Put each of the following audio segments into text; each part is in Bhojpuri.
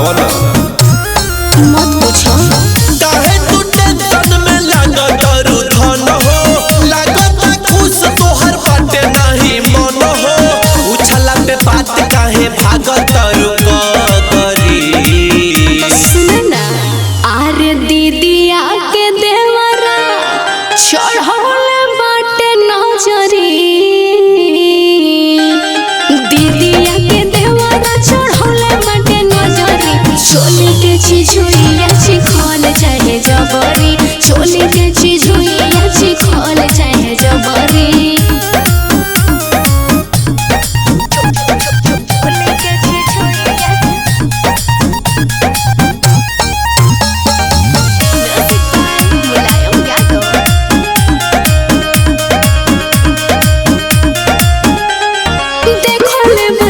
बताओ ना। मत पूछो काहे तू टेंशन में लागत रु धन हो, लागत खुश तोहर बाटे नहीं मन हो, उछला पे बात काहे भागत रु करी। सुन ना आरे दीदिया के देवरा चढ़ौले बाटे नजरी, दीदिया के देवरा चढ़ौले बाटे नजरी, चोली के चीज हुई अच्छी खोल चाहे जबरी, चोली के चीज हुई अच्छी खोल चाहे जबरी।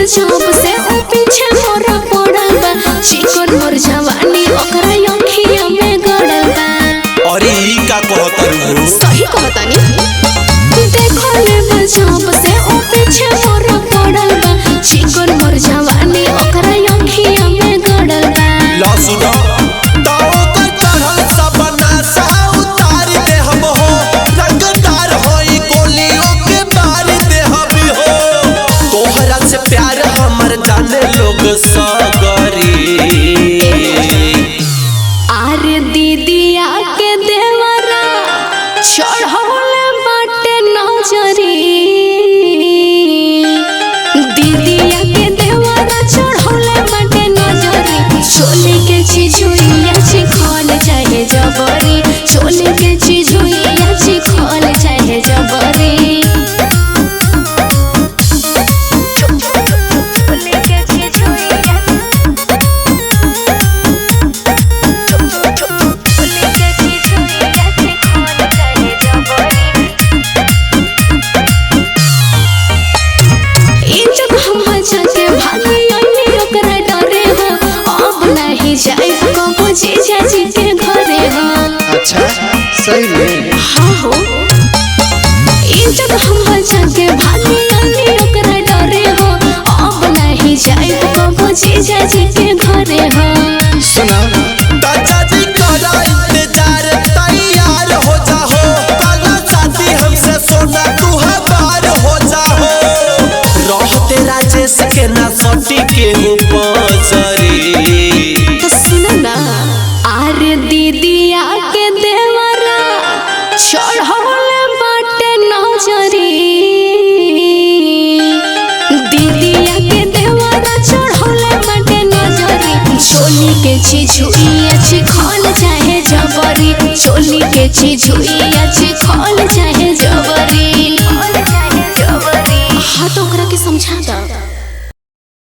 जब से ओ पीछे मोरा पड़ल बा, चिकन मोर जवानी ओकरा अखिया में गड़ल बा। अरे ई का कहत रु? सही कहतानी। देखो ले जब से ओ पीछे मोरा पड़ल बा, चिकन मोर जवानी ओकरा अखिया में गड़ल बा। ला सुनो ताओ का चढ़ल सपना सा उतार दे हम हो, रंगदार होई गोलियों के मार दे हम हो, तोहरा से प्यार हमर जाने लोग सगरी। आरे दीदिया के देवरा चढ़ौले बाटे नजरी, दीदिया के देवरा चढ़ौले बाटे नजरी, चोली के चीज हुई अच्छी खोल चाहे जबरी, चोली के चीज हुई अच्छी खोल चाहे जबरी। जीजा जी के घरे हो। अच्छा सही में? हाँ हो। जब हम बचा के भागी अली ओकरा डरे हो, अब नहीं जाए कबो जीजा जी के घरे हो। सुना चाचा जी करा इंतजार तैयार हो जाओ, काला शादी हमसे सोना तू हमार हो जाओ, रहते राजेश के ना सोटी के ऊपरी। आरे दीदिया के देवरा चढ़ौले बाटे नजरी, दीदिया के देवरा चढ़ौले बाटे नजरी, चोली के चीज हुई अच्छी खोल चाहे जबरी, चोली के चीज हुई अच्छी खोल चाहे जबरी। हाँ तो ओकरा के समझा दा।